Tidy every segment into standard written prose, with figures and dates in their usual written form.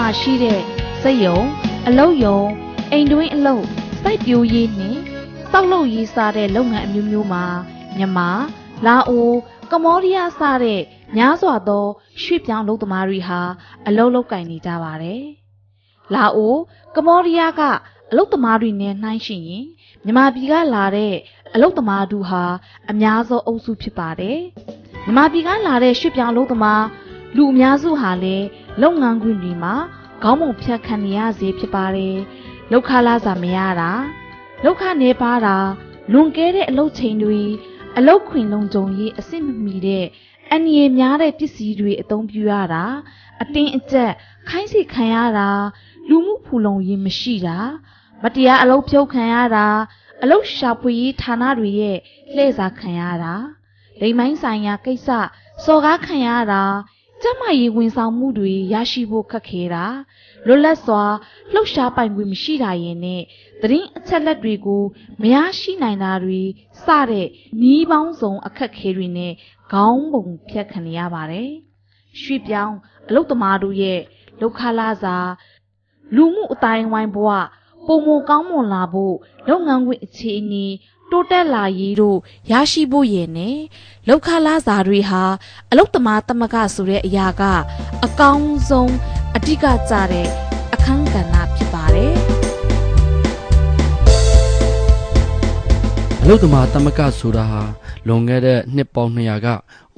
မှာရှိတဲ့စက်ယုံအလုပ်ယုံအိမ်တွင်းအလုပ်စိုက်ပျိုးရေးနှင့်စောက်လုပ်ရေးစားတဲ့လုပ်ငန်းအမျိုးမျိုးမှာမြန်မာလာအိုကမ္ဘောဒီးယားစတဲ့များစွာသောရွှေ့ပြောင်းလုပ်သမားတွေဟာအလုပ်လုပ်ကိုင်နေကြပါတယ်။လာအိုကမ္ဘောဒီးယားကအလုပ်သမားတွေနဲ့နှိုင်းယှဉ်ရင်မြန်မာပြည်ကလာတဲ့အလုပ်သမားတို့ဟာအများဆုံးအုပ်စုဖြစ်ပါတယ်။မြန်မာပြည်ကလာတဲ့ရွှေ့ပြောင်းလုပ်သမားလူအများစုဟာလည်းလုပ်ငန်းခွင်တွေမှာခေါင်းပုံဖြတ်ခံနေရစေဖြစ်ပါတယ်။လောက်ခလာစာမရတာလောက်ခနေပါတာလွန်ကဲတဲ့အလုပ်ချိန်တွေအလုပ်ခွင်လုံးကြုံရေးအဆင့်မမီတဲ့အန္တရာယ်များတဲ့ပစ္စည်းတွေအသုံးပြုရတာအတင်းအကျပ်ခိုင်းစေခံရတာလူမှုဖူလုံရေးမရှိတာမတရားအလုပ်ဖြုတ်ခံရတာအလုပ်ရှာဖွေရေးဌာနတွေရဲ့လှည့်စားခံရတာလိမ်မိုင်းဆိုင်ရာကိစ္စစော်ကားခံရတာကျန်းမာရေးဝန်ဆောင်မှုတွေရရှိဖို့ခက်ခဲတာလွတ်လပ်စွာလှုပ်ရှားပိုင်ခွင့်မရှိတာရဲ့နဲ့သတင်းအချက်လက်တွေကိုမရရှိနိုင်တာတွေစတဲ့နှီးပေါင်းစုံအခက်ခဲတွေနဲ့ခေါင်းပုံဖြတ်ခံရပါတယ်။ရွှေ့ပြောင်းအလုပ်သမားတို့ရဲ့လောက်ခလာစာလူမှုအတိုင်းဝိုင်းဘဝပုံမကောင်းမွန်လာဖို့လုပ်ငန်းခွင်အခြေအနေတိုးတက်လာရေးတို့ရရှိဖို့ရည်နဲ့လောက်ခလာစာတွေဟာအလုပ်သမားသမဂ္ဂဆိုတဲ့အရာကအကောင်းဆုံးအဓိကကျတဲ့အခန်းကဏ္ဍဖြစ်ပါတယ်အလုပ်သမားသမဂ္ဂဆိုတာဟာလွန်ခဲ့တဲ့နှစ်ပေါင်း200က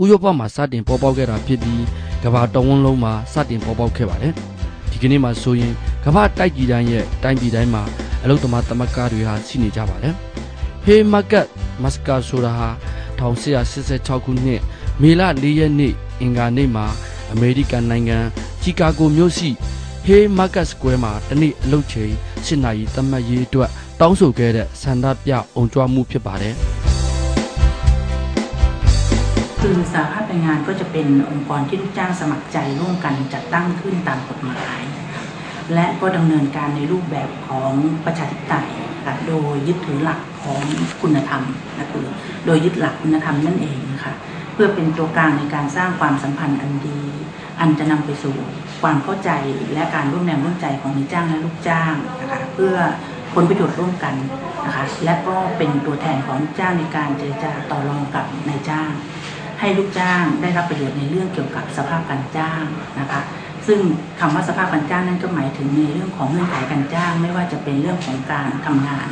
ဥရောပမှာစတင်ပေါ်ပေါက်ခဲ့တာဖြစ်ပြီးကမ္ဘာတဝန်းလုံးမှာစတင်ပေါ်ပေါက်ခဲ့ပါတယ်ဒီကနေ့မှာဆိုရင်ကမ္ဘာတိုက်ကြီးတိုင်းရဲ့တိုင်းပြည်တိုင်းမှာအလုပ်သမားသမဂ္ဂတွေဟာရှိနေကြပါတယ်Hey Market Masker ဆိုတာဟာ1886ခုနှစ်မေလ4ရက်နေ့အင်္ဂါနေ့မှာအမေရိကန်နိုင်ငံချီကာဂိုမြို့ရှိ Hey Market Square မှာတနေ့အလုပ်ချိန်7နာရီသတ်မှတ်ရေးအတွက်တောင်းဆိုခဲ့တဲ့ဆန္ဒပြအုံကြွမှုဖြစ်ပါတယ်คือสหภาพแรงงานก็จะเป็นองค์กรที่ลูกจ้างสมัครใจร่วมกันจัดตั้งขึ้นตามกฎหมายและก็ดำเนินการในรูปแบบของประชาธิปไตยโดยยึดถือหลักของคุณธรรมคือโดยยึดหลักคุณธรรมนั่นเองนะคะเพื่อเป็นตัวกลางในการสร้างความสัมพันธ์อันดีอันจะนำไปสู่ความเข้าใจและการร่วมแรงร่วมใจของนายจ้างและลูกจ้างนะคะเพื่อผลประโยชน์ร่วมกันนะคะและก็เป็นตัวแทนของลูกจ้างในการเจรจาต่อรองกับนายจ้างให้ลูกจ้างได้รับประโยชน์ในเรื่องเกี่ยวกับสภาพการจ้างนะคะซึ่งคำว่าสภาพการจ้างนั้นก็หมายถึงในเรื่องของเงื่อนไขการจ้างไม่ว่าจะเป็นเรื่องของการทำงาน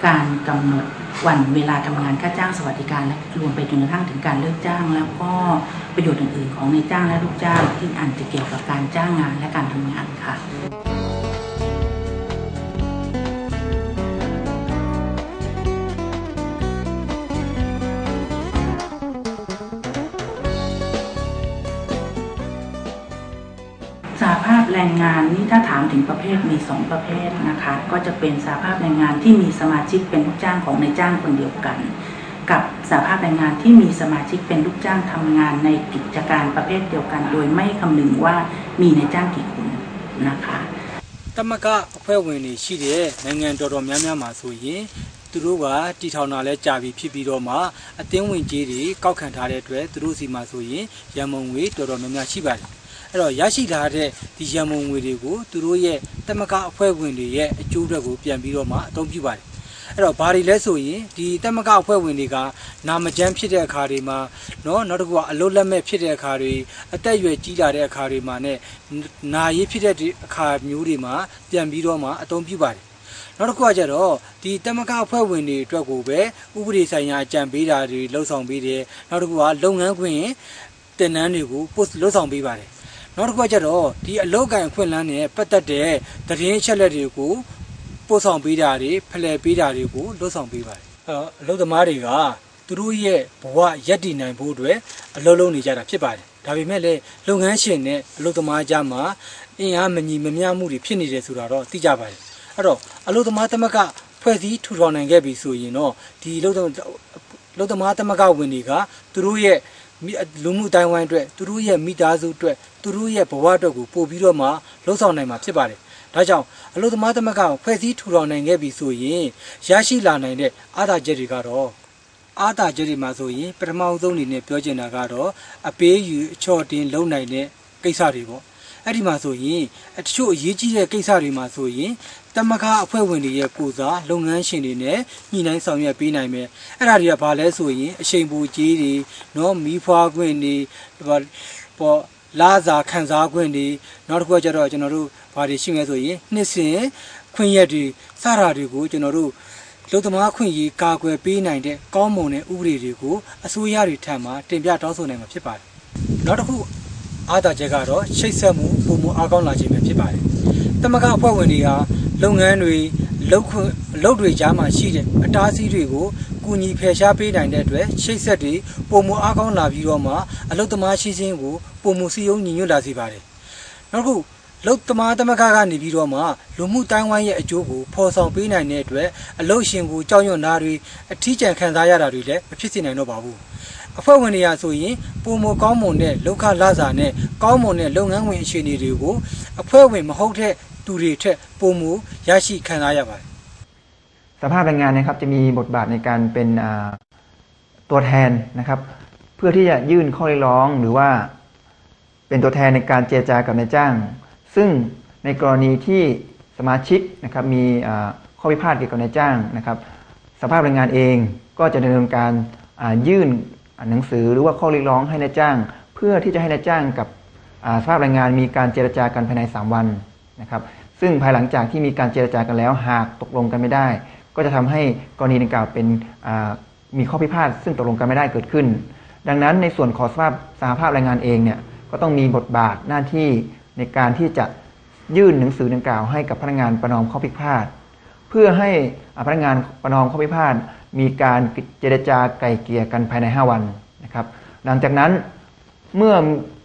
การกำหนดวันเวลาทำงานค่าจ้างสวัสดิการและรวมไปจนกระทั่งถึงการเลิกจ้างแล้วก็ประโยชน์อื่นๆของนายจ้างและลูกจ้างที่อาจจะเกี่ยวกับการจ้างงานและการทำงานค่ะสหภาพแรงงานนี่ถ้าถามถึงประเภทมี2ประเภทนะคะก็จะเป็นสหภาพแรงงานที่มีสมาชิกเป็นลูกจ้างของนายจ้างคนเดียวกันกับสหภาพแรงงานที่มีสมาชิกเป็นลูกจ้างทำงานในกิจการประเภทเดียวกันโดยไม่คำนึงว่ามีนายจ้างกี่คนนะคะသမဂ္ဂအဖွဲ့ဝင်တွေရှိတဲ့နိုင်ငံတော်တော်များများမှာဆိုရင်သူတို့ကတည်ထောင်တာလဲကြာပြီဖြစ်ပြီးတော့မှအသင်းဝင်ကြီးတွေကောက်ခံထားတဲ့အတွက်သူတို့စီမှာဆိုရင်ရန်မုံငွေတော်တော်များများရှိပါတယ်အဲ့တော့ရရှိလာတဲ့ဒီရန်မုံငွေတွေကိုသူတို့ရဲ့သမဂ္ဂအဖွဲ့ဝင်တွေရဲ့အကျိုးအတွက်ကိုပြန်ပြီးတော့မှအသုံးပြုပါတယ်အဲ့တော့ဘာတွေလဲဆိုရင်ဒီသမဂ္ဂအဖွဲ့ဝင်တွေကနာမကျန်းဖြစ်တဲ့အခါတွေမှာနောက်တစ်ခုကအလုံးလက်မဲ့ဖြစ်တဲ့အခါတွေအသက်အရွယ်ကြီးလာတဲ့အခါတွေမှာနဲ့နာရေးဖြစ်တဲ့အခါမျိုးတွေမှာပြန်ပြီးတော့မှအသုံးပြုပါတယ်နောက်တစ်ခုကကျတော့ဒီသမဂ္ဂအဖွဲ့ဝင်တွေအတွက်ကိုပဲဥပဒေဆိုင်ရာအကြံပေးတာတွေလှုပ်ဆောင်ပေးတယ်နောက်တစ်ခုကလုပ်ငန်းခွင်တင်နန်းတွေကို post လှုပ်ဆောင်ပေးပါတယ်နောက်တစ်ခုကကျတော့ဒီအလုပ်ကိုင်ခွင့်လန်းနဲ့ပတ်သက်တဲ့သတင်းအချက်အလက်တွေကိုပို့ဆောင်ပေးတာတွေဖလှယ်ပေးတာတွေကိုလှုပ်ဆောင်ပေးပါတယ်အလုပ်သမားတွေကသူတို့ရဲ့ဘဝရပ်တည်နိုင်ဖို့အတွက်အလုပ်လုပ်နေကြတာဖြစ်ပါတယ်ဒါပေမဲ့လည်းလုပ်ငန်းရှင်နဲ့အလုပ်သမားကြားမှာအင်အားမညီမမျှမှုတွေဖြစ်နေတယ်ဆိုတာတော့သိကြပါတယ်အဲ့တော့အလုပ်သမားသမဂ္ဂဖွဲ့စည်းထူထောင်နိုင်ခဲ့ပြီဆိုရင်တော့ဒီအလုပ်သမားသမဂ္ဂဝင်တွေကသူတို့ရဲ့လူမှုတိုင်းဝိုင်းအတွက်သူတို့ရဲ့မိသားစုအတွက်သူတို့ရဲ့ဘဝအတွက်ကိုပို့ပြီးတော့မှလှုပ်ဆောင်နိုင်မှာဖြစ်ပါတယ်ဒါကြောင့်အလုပ်သမားသမဂ္ဂကိုဖွဲ့စည်းထူထောင်နိုင်ခဲ့ပြီဆိုရင်ရရှိလာနိုင်တဲ့အားသာချက်တွေကတော့အားသာချက်တွေမှာဆိုရင်ပထမဆုံးအနေနဲ့ပြောချင်တာကတော့အပေးယူအချော့တင်လုံနိုင်တဲ့ကိစ္စတွေပေါ့ အဲ့ဒီမှာဆိုရင်တချို့အရေးကြီးတဲ့ကိစ္စတွေမှာဆိုရင်တမခအဖွဲ့ဝင်တွေရဲ့ကိုစားလုပ်ငန်းရှင်တွေနဲ့ညှိနှိုင်းဆောင်ရွက်ပေးနိုင်မယ်အဲ့ဒါတွေကဘာလဲဆိုရင်အချိန်ပူကြီးတွေနော်မီးဖွားခွင့်တွေပေါ့လာစာခံစားခွင့်တွေနောက်တစ်ခုကကျတော့ကျွန်တော်တို့ဘာတွေရှိမလဲဆိုရင်နှစ်စဉ်ခွင့်ရက်တွေစတာတွေကိုကျွန်တော်တို့လုံသမားခွင့်ရေးကာကွယ်ပေးနိုင်တဲ့ကောင်းမွန်တဲ့ဥပဒေတွေကိုအစိုးရတွေထံမှတင်ပြတောင်းဆိုနိုင်မှာဖြစ်ပါတယ်နောက်တစ်ခုအားသာချက်ကတော့ချိတ်ဆက်မှုပုံမှုအားကောင်းလာခြင်းပဲဖြစ်ပါတယ်တမကအဖွဲ့ဝင်တွေဟာလုပ်ငန်းတွေလုပ်တွေကြားမှာရှိတဲ့အတားအဆီးတွေကိုကူညီဖယ်ရှားပေးနိုင်တဲ့အတွက်ချိတ်ဆက်တွေပုံမှုအားကောင်းလာပြီးတော့မှအလုပ်သမားရှိခြင်းကိုပုံမှုစည်းရုံးညီညွတ်လာစေပါတယ်နောက်တစ်ခုလုံသမားတမကကနေပြီးတော့မှလူမှုတိုင်းဝိုင်းရဲ့အကျိုးကိုဖော်ဆောင်ပေးနိုင်တဲ့အတွက်အလုပ်ရှင်ကိုကြောက်ရွံ့တာတွေအထီးကျန်ခံစားရတာတွေလည်းမဖြစ်စေနိုင်တော့ပါဘူးအဖွဲ့ဝင်တွေရာဆိုရင်ပုံမကောင်းမွန်တဲ့လောက်ခလာစာနဲ့ကောင်းမွန်တဲ့လုပ်ငန်းဝင်အခြေအနေတွေကိုအဖွဲ့ဝင်မဟုတ်တဲ့သူတွေထက်ပုံမရရှိခံစားရပါတယ်สภาพแรงงานนะครับจะมีบทบาทในการเป็นตัวแทนนะครับเพื่อที่จะยื่นข้อเรียกร้องหรือว่าเป็นตัวแทนในการเจรจากับนายจ้างซึ่งในกรณีที่สมาชิกนะครับมีข้อพิพาทเกี่ยวกับนายจ้างนะครับสภาพแรงงานเองก็จะดำเนินการยื่นหนังสือหรือว่าข้อเรียกร้องให้นายจ้างเพื่อที่จะให้นายจ้างกับสภาพแรงงานมีการเจรจากันภายใน3วันนะครับซึ่งภายหลังจากที่มีการเจรจากันแล้วหากตกลงกันไม่ได้ก็จะทำให้กรณีดังกล่าวเป็นมีข้อพิพาทซึ่งตกลงกันไม่ได้เกิดขึ้นดังนั้นในส่วนของสหภาพแรงงานเองเนี่ยก็ต้องมีบทบาทหน้าที่ในการที่จะยื่นหนังสือดังกล่าวให้กับพนักงานประนอมข้อพิพาทเพื่อให้พนักงานประนอมข้อพิพาทมีการเจรจาไกล่เกลี่ยกันภายใน5วันนะครับหลังจากนั้นเมื่อ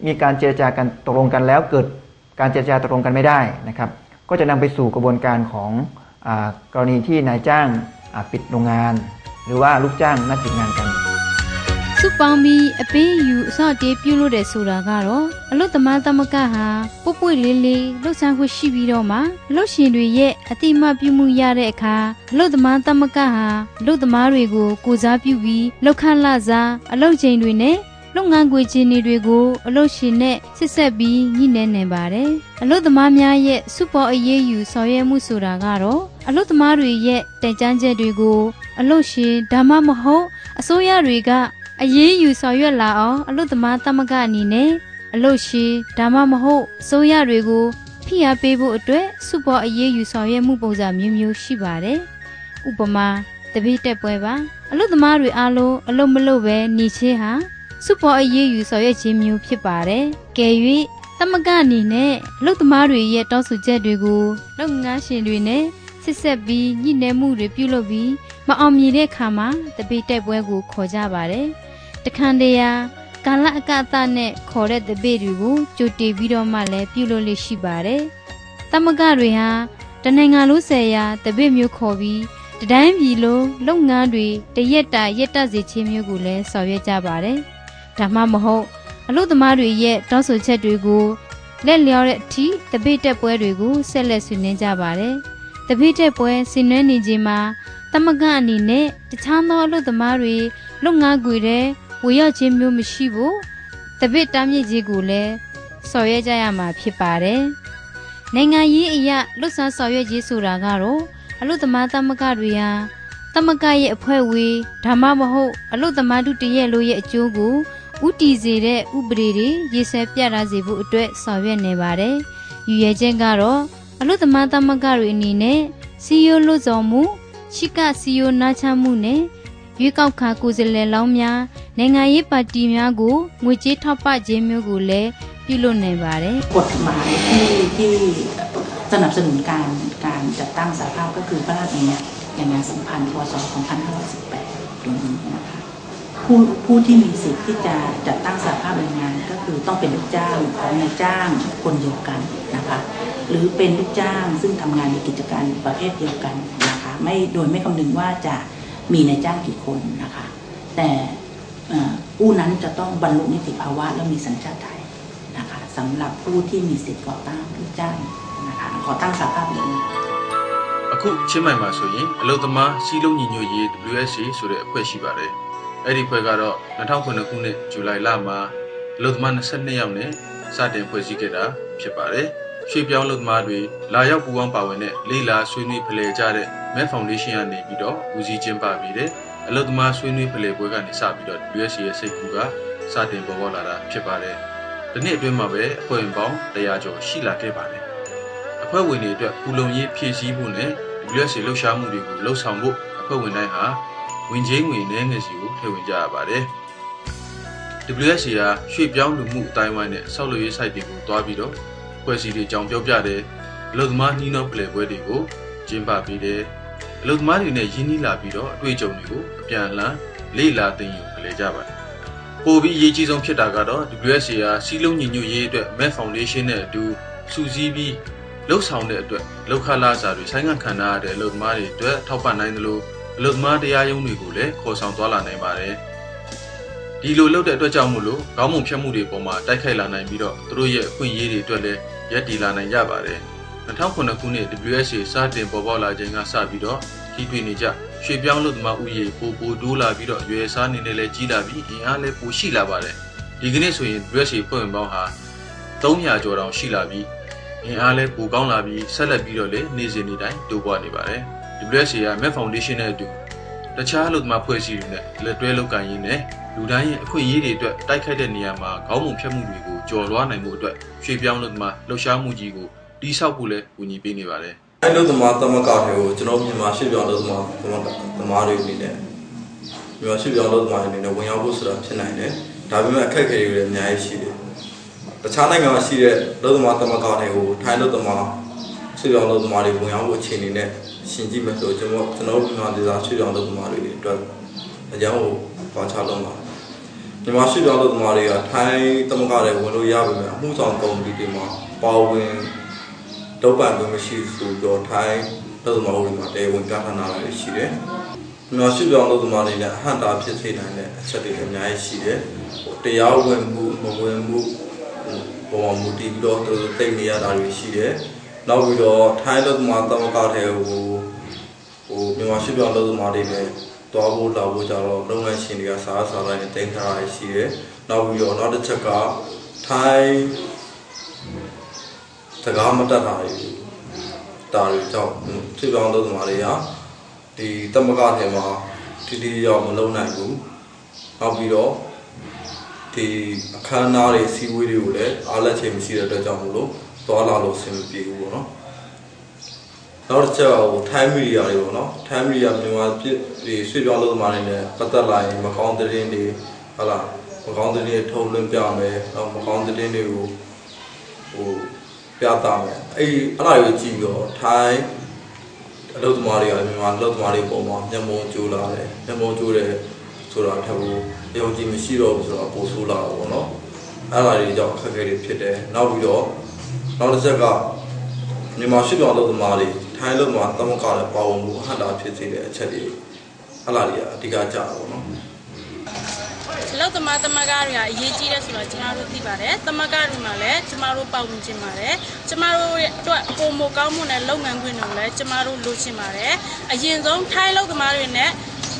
มีการเจรจากันตกลงกันแล้วเกิดการเจรจาตกลงกันไม่ได้นะครับก็จะนำไปสู่กระบวนการของกรณีที่นายจ้างปิดโรงงานหรือว่าลูกจ้างนัดหยุดงานกันစုပေါင်းပြီးအပေးယူအစောင့်တေးပြုလို့တဲ့ဆိုတာကတော့အလုသမားသမဂ္ဂဟာပုတ်ပွေလေးလေးလှုပ်ရှားခွင့်ရှိပြီးတော့မှအလုရှင်တွေရဲ့အတိအမှပြုမှုရတဲ့အခါအလုသမားသမဂ္ဂဟာအလုသမားတွေကိုကိုစားပြုပြီးလောက်ခလစားအလုချိန်တွေနဲ့လုပ်ငန်းခွင်ချင်းတွေကိုအလုရှင်နဲ့ဆက်ဆက်ပြီးညှိနှဲနေပါတယ်အလုသမားများရဲ့စုပေါင်းအရေးယူဆောင်ရွက်မှုဆိုတာကတော့အလုသမားတွေရဲ့တန်ကြမ်းချက်တွေကိုအလုရှင်ဒါမှမဟုတ်အစိုးရတွေကအရေးယူဆောင်ရွက်လာအောင်အလုသမားသမဂ္ဂအနေနဲ့အလုရှင်ဒါမှမဟုတ်အစိုးရတွေကိုဖိအားပေးဖို့အတွက်စုပေါင်းအရေးယူဆောင်ရွက်မှုပုံစံမျိုးမျိုးရှိပါတယ်။ဥပမာတပိတက်ပွဲပါအလုသမားတွေအားလုံးအလုမလုပ်ပဲနေချင်းဟာစုပေါင်းအရေးယူဆောင်ရွက်ခြင်းမျိုးဖြစ်ပါတယ်။ကဲ၍သမဂ္ဂအနေနဲ့အလုသမားတွေရဲ့တောင်းဆိုချက်တွေကိုလုပ်ငန်းရှင်တွေနဲ့ဆက်ဆက်ပြီးညှိနှဲမှုတွေပြုလုပ်ပြီးမအောင်မြင်တဲ့အခါမှာတပိတက်ပွဲကိုခေါ်ကြပါတယ်။တခါတည်းကာလအကသနဲ့ခေါ်တဲ့တပိတွေကိုကြိုတင်ပြီးတော့မှလည်းပြုလုပ်လို့ရှိပါတယ်။သမဂ္ဂတွေဟာတနိုင်ငံလုံးဆိုင်ရာတပိမျိုးခေါ်ပြီးတတိုင်းပြည်လုံးလုပ်ငန်းတွေတရက်တာရက်တစီချင်းမျိုးကိုလည်းဆောင်ရွက်ကြပါတယ်။ဒါမှမဟုတ်အလုပ်သမားတွေရဲ့တောင်းဆိုချက်တွေကိုလက်လျော်တဲ့အထိတပိတက်ပွဲတွေကိုဆက်လက်ဆွေးနွေးကြပါတယ်။တပိတက်ပွဲဆင်နွှဲနေခြင်းမှာသမဂ္ဂအနေနဲ့တခြားသောအလုပ်သမားတွေလုပ်ငန်းခွင်တွေဝေရောက်ခြင်းမျိုးမရှိဘူးတပိတားမြစ်ကြီးကိုလည်းဆောင်ရွက်ကြရမှာဖြစ်ပါတယ်။နိုင်ငံရေးအရာလှုပ်ရှားဆောင်ရွက်ခြင်းဆိုတာကတော့အလုပ်သမားသမဂ္ဂတွေဟာသမဂ္ဂရဲ့အဖွဲ့ဝေးဒါမှမဟုတ်အလုပ်သမားတို့တရက်လို့ရဲ့အကျိုးကိုဥတီစေတဲ့ဥပဒေတွေရေးဆွဲပြဋ္ဌာန်းစေဖို့အတွက်ဆောင်ရွက်နေပါတယ်။ရည်ရွယ်ချက်ကတော့အလုပ်သမားသမဂ္ဂတွေအနေနဲ့စီယိုလွတ်စော်မှုရှိကစီယိုနာချမှုနဲ့ရွေးကောက်ခံကိုယ်စားလှယ်လောင်းများနိုင်ငံရေးပါတီများကိုငွေကြေးထောက်ပံ့ခြင်းမျိုးကိုလည်းပြုလုပ်နေပါတယ်กฎหมายที่สนับสนุนการจัดตั้งสหภาพก็คือพระราชบัญญัติแรงงานสัมพันธ์พ.ศ. 2518ตรงนี้นะคะผู้ที่มีสิทธิ์ที่จะจัดตั้งสหภาพแรงงานก็คือต้องเป็นลูกจ้างของนายจ้างคนเดียวกันนะคะหรือเป็นลูกจ้างซึ่งทำงานในกิจการประเภทเดียวกันนะคะโดยไม่คำนึงว่าจะมีนายจ้างกี่คนนะคะแต่ผู้นั้นจะต้องบรรลุนิติภาวะและมีสัญชาติไทยนะคะสำหรับผู้ที่มีสิทธิ์ก่อตั้งลูกจ้างนะคะก่อตั้งสหภาพแรงงานအခုချင်းမိုင်မှာဆိုရင်အလုပ်သမားစီးလုံးညီညွတ်ရေး WSA ဆိုတဲ့အဖွဲ့ရှိပါတယ်။အဲ့ဒီအဖွဲ့ကတော့2009ခုနှစ်ဇူလိုင်လမှာအလုပ်သမား22ယောက်နဲ့စတင်ဖွဲ့စည်းခဲ့တာဖြ ဖြစ်ပါတယ်ရွှေပြောင်းလုပ်သမားတွေလာရောက်ပူးပေါင်းပါဝင်တဲ့လေးလာဆွေးနွေးဖလှယ်ကြတဲ့ Met Foundation ကနေပြီးတော့ဦးစီးကျင်းပပြီးတဲ့အလုပ်သမားဆွေးနွေးဖလှယ်ပွဲကနေစပြီးတော့ WSC ရဲ့စိတ်ကူးကစတင်ပေါ်ပေါက်လာတာဖြစ်ပါတယ်ဒီနေ့အတွင်းမှာပဲအဖွဲ့ဝင်ပေါင်း100ကျော်ရှိလာခဲ့ပါတယ်အဖွဲ့ဝင်တွေအတွက်ပူလုံရေးဖြည့်ဆည်းဖို့နဲ့ WSC လှုပ်ရှားမှုတွေကိုလှုပ်ဆောင်ဖို့အဖွဲ့ဝင်တိုင်းဟာဝင်ချင်းငွေနဲ့ငွေစီကိုထည့်ဝင်ကြရပါတယ် WSC ဟာရွှေပြောင်းလူမှုအတိုင်းဝိုင်းနဲ့ဆောက်လုပ်ရေး site တွေကိုတွားပြီးတော့ဖွဲ့စည်းတွေအကြောင်းပြောပြတယ်အလုပ်သမားနှီးနှောဖလှယ်ပွဲတွေကိုကျင်းပပေးတယ်အလုပ်သမားတွေနဲ့ရင်းနှီးလာပြီးတော့အတွေ့အကြုံတွေကိုအပြန်အလှန်လေ့လာသင်ယူဖလှယ်ကြပါတယ်ပိုပြီးအရေးကြီးဆုံးဖြစ်တာကတော့ WSC ဟာစီးလုံးညီညွတ်ရေးအတွက် Met Foundation နဲ့အတူစုစည်းပြီးလှုပ်ဆောင်တဲ့အတွက်လောက်ခလာစာတွေဆိုင်းငံ့ခံရတဲ့အလုပ်သမားတွေအတွက်ထောက်ပံ့နိုင်တယ်လို့အလုပ်သမားတရားရုံးတွေကိုလည်းခေါ်ဆောင်သွားလာနိုင်ပါတယ်ဒီလိုလုပ်တဲ့အတွက်ကြောင့်မို့လို့ခေါင်းမုံဖြတ်မှုတွေပေါ်မှာတိုက်ခိုက်လာနိုင်ပြီးတော့သူတို့ရဲ့အခွင့်အရေးတွေအတွက်လည်းရပ်တည်လာနိုင်ကြပါတယ်2009ခုနှစ် WSC စတင်ပေါ်ပေါက်လာခြင်းကစပြီးတော့ထိတွေ့နေကြရွှေပြောင်းလုပ်သမားဥယျာဉ်ပိုတိုးလာပြီးတော့ရွယ်စားနေနဲ့လည်းကြီးလာပြီးအင်အားလည်းပိုရှိလာပါတယ်ဒီကနေ့ဆိုရင် WSC ဖွဲ့ဝင်ပေါင်းဟာ300ကျော်တောင်ရှိလာပြီးအင်အားလည်းပိုကောင်းလာပြီးဆက်လက်ပြီးတော့လည်းနေ့စဉ်နေ့တိုင်းတိုးပွားနေပါတယ် WSC က Met Foundation နဲ့အတူတခြားလုပ်သမားဖွဲ့စည်းတွေနဲ့လက်တွဲလုပ်ကိုင်ရင်းနဲ့လူတိုင်းရဲ့အခွင့်အရေးတွေအတွက်တိုက်ခိုက်တဲ့နေရာမှာခေါင်းပုံဖြတ်မှုတွေကိုကျော်လွှားနိုင်မှုအတွက်ရွှေပြောင်းလုပ်သမားလှုပ်ရှားမှုကြီးကိုတိဆောက်ဖို့လည်းကူညီပေးနေပါတယ်။အဲဒီလုပ်သမားသမဂ္ဂတွေကိုကျွန်တော်မြန်မာရွှေပြောင်းလုပ်သမားတွေအနေနဲ့မြန်မာရွှေပြောင်းလုပ်သမားတွေအနေနဲ့ဝင်ရောက်ဖို့ဆိုတာဖြစ်နိုင်တယ်။ဒါပေမဲ့အခက်အခဲတွေလည်းအများကြီးရှိတယ်။တခြားနိုင်ငံမှာရှိတဲ့လုပ်သမားသမဂ္ဂတွေကိုထိုင်းလုပ်သမားရွှေပြောင်းလုပ်သမားတွေဝင်ရောက်ဖို့အခြေအနေနဲ့ရှင်ကြည့်မယ်ဆိုကျွန်တော်မြန်မာဒေသရွှေပြောင်းလုပ်သမားတွေအတွက်အကြောင်းကိုပါချလုံးပါမြန်မာရွှေပြောင်းလုပ်သမားတွေကထိုင်းသမဂ္ဂတွေဝင်လို့ရပါမယ်အမှုဆောင်ကုမ္ပဏီတွေမှာပါဝင်တောက်ပံ့မှုမရှိဆိုတော့ထိုင်းလုပ်သမားတွေမှာတရားဝင်ကန့်သတ်နာတွေရှိတယ်မြန်မာရွှေပြောင်းလုပ်သမားတွေနဲ့အဟန့်တာဖြစ်စေနိုင်တဲ့အချက်တွေအများကြီးရှိတယ်တရားဝင်မှုမဝင်မှုပေါ်မှာမူတည်ပြီးတော့သူတို့သိနေရတာတွေရှိတယ်နောက်ပြီးတော့ထိုင်းလုပ်သမားသမဂ္ဂတွေကိုမြန်မာရွှေပြောင်းလုပ်သမားတွေနဲ့တွားဖို့လာဖို့ကြတော့လုပ်ငန်းရှင်တွေကစားတိုင်းနဲ့တင်ထားရရှိတယ်။နောက်ပြီးတော့နောက်တစ်ချက်ကထိုင်းစကားမတတ်တာတွေကြောင့်ဖြစ်ပေါင်းလုပ်သမားတွေကဒီတမကထဲမှာတီရောက်မလုပ်နိုင်ဘူး။နောက်ပြီးတော့ဒီအခမ်းအနားတွေစီဝေးတွေကိုလည်းအားလက်ချိန်မရှိတဲ့အတွက်ကြောင့်မလို့သွားလာလို့အဆင်မပြေဘူးပေါ့နော်။နောက်တစ်ချက်ထိုင်းမီဒီယာတွေပေါ့နော်ထိုင်းမီဒီယာမြန်မာပြည်ရွှေပြောင်းလုပ်သမားတွေနဲ့ပတ်သက်လာရင်မကောင်းတဲ့သတင်းတွေဟုတ်လားမကောင်းတဲ့သတင်းထုတ်လွှင့်ပြမယ်နောက်မကောင်းတဲ့သတင်းတွေကိုပြသမယ်အဲ့ဒါကိုကြည့်ပြီးတော့ထိုင်းအလုပ်သမားတွေကမြန်မာအလုပ်သမားတွေပုံမှာမျက်မှောင်ကျိုးလာတယ်မျက်မှောင်ကျိုးတယ်ဆိုတာထက်ကိုယုံကြည်မရှိတော့ဘူးဆိုတော့ပိုဆိုးလာတော့ပေါ့နော်အဲ့ဒါတွေကြောင့်အခက်အခဲတွေဖြစ်တယ်နောက်ပြီးတော့နောက်တစ်ချက်ကမြန်မာရွှေပြောင်းလုပ်သမားတွေထိုင်းလုပ်သမားသမဂ္ဂတွေပါဝင်မှုအဟန့်တာဖြစ်စေတဲ့အချက်တွေအဲ့ဒါတွေအဓိကကျတာပေါ့နော်လောက်သမားသမဂ္ဂတွေကအရေးကြီးတယ်ဆိုတော့ကျမတို့သိပါတယ်သမဂ္ဂတွေမှာလည်းကျမတို့ပါဝင်ခြင်းပါတယ်ကျမတို့ရဲ့အတွက်ပုံမကောင်းမှုနဲ့လုပ်ငန်းခွင်တွေလည်းကျမတို့လိုချင်ပါတယ်အရင်ဆုံးထိုင်းလောက်သမားတွေနဲ့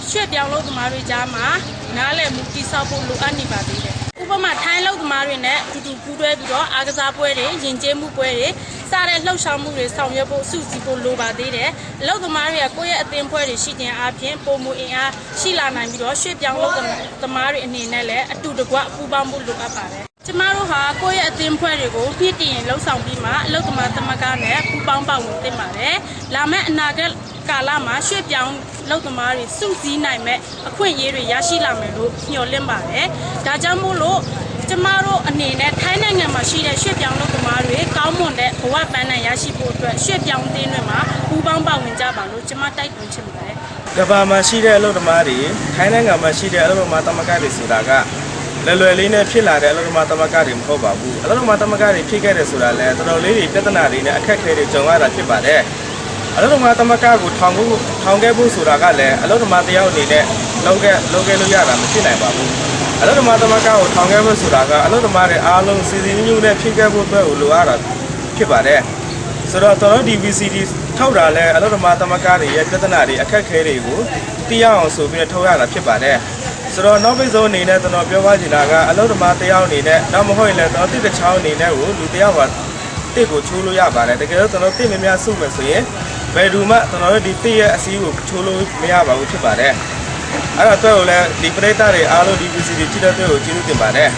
ရွှေ့ပြောင်းလောက်သမားတွေကြားမှာနားလည်မှုတိစောက်ဖို့လိုအပ်နေပါသေးတယ်ဥပမာထိုင်းလောက်သမားတွေနဲ့အတူတူပူးတွဲပြီးတော့အားကစားပွဲတွေယဉ်ကျေးမှုပွဲတွေစတဲ့လှုပ်ရှားမှုတွေဆောင်ရွက်ဖို့စုစည်းဖို့လိုပါသေးတယ်အလုပ်သမားတွေကကိုယ့်ရဲ့အသင်းဖွဲ့တွေရှိခြင်းအပြင်ပုံမူအင်အားရှိလာနိုင်ပြီးတော့ရွှေ့ပြောင်းလုပ်သမားတွေအနေနဲ့လည်းအတူတကွပူးပေါင်းဖို့လိုအပ်ပါတယ်ကျမတို့ဟာကိုယ့်ရဲ့အသင်းဖွဲ့တွေကိုပြည့်တည်ရင်လှုပ်ဆောင်ပြီးမှအလုပ်သမားသမဂ္ဂနဲ့ပူးပေါင်းပါဝင်သင့်ပါတယ်လာမယ့်အနာဂတ်ကာလမှာရွှေ့ပြောင်းလုပ်သမားတွေစုစည်းနိုင်မဲ့အခွင့်အရေးတွေရရှိလာမယ်လို့မျှော်လင့်ပါတယ်ဒါကြောင့်မို့လို့ကျမတို့အနေနဲ့ထိုင်းနိုင်ငံမှာရှိတဲ့ရွှေ့ပြောင်းလုပ်သမားတွေကောင်းမွန်တဲ့ဘဝပန်းနိုင်ရရှိဖို့အတွက်ရွှေ့ပြောင်းတင်းတွေမှာပူးပေါင်းပါဝင်ကြပါလို့ကျမတိုက်တွန်းချင်ပါတယ်။ကမ္ဘာမှာရှိတဲ့အလုပ်သမားတွေထိုင်းနိုင်ငံမှာရှိတဲ့အလုပ်သမားသမဂ္ဂတွေဆိုတာကလွယ်လေးနဲ့ဖြစ်လာတဲ့အလုပ်သမားသမဂ္ဂတွေမဟုတ်ပါဘူး။အလုပ်သမားသမဂ္ဂတွေဖြစ်ခဲ့တယ်ဆိုတာလည်းတော်တော်လေးပြဿနာတွေနဲ့အခက်အခဲတွေကြုံရတာဖြစ်ပါတယ်။အလုပ်သမားသမဂ္ဂကိုထောင်ခဲ့ဖို့ဆိုတာကလည်းအလုပ်သမားတယောက်အနေနဲ့လုပ်ခဲ့လို့ရတာမဖြစ်နိုင်ပါဘူး။အလုပ်သမားသမဂ္ဂကိုထောင်ခဲ့ဖို့ဆိုတာကအလုပ်သမားတွေအားလုံးစီစဉ်ညှို့နဲ့ဖြစ်ခဲ့ဖို့အတွက်လိုအပ်တာဖြစ်ပါတယ်။ဆိုတော့တော်တော် DVCD ထောက်တာလဲအလုပ်သမားသမဂ္ဂတွေရဲ့ပြဿနာတွေအခက်အခဲတွေကိုသိရအောင်ဆိုပြီးထုတ်ရတာဖြစ်ပါတယ်။ဆိုတော့နောက်ပိတ်ဆုံးအနေနဲ့ကျွန်တော်ပြောပါချင်တာကအလုပ်သမားတယောက်အနေနဲ့နောက်မဟုတ်ရင်လည်းတော်တိတချောင်းအနေနဲ့ကိုလူတယောက်က တစ်ကိုချိုးလို့ရပါတယ်တကယ်လို့ကျွန်တော်တစ်များများစုမယ်ဆိုရင်ဘယ်သူမှကျွန်တော်တို့ဒီတစ်ရဲ့အစည်းကိုချိုးလို့မရပါဘူးဖြစ်ပါတယ်အဲ့တော့တော့လည်းဒီပရိသတ်တွေအားလုံးဒီ VCD ကြည့်တဲ့အတွက်ကိုကျေးဇူးတင်ပါတယ်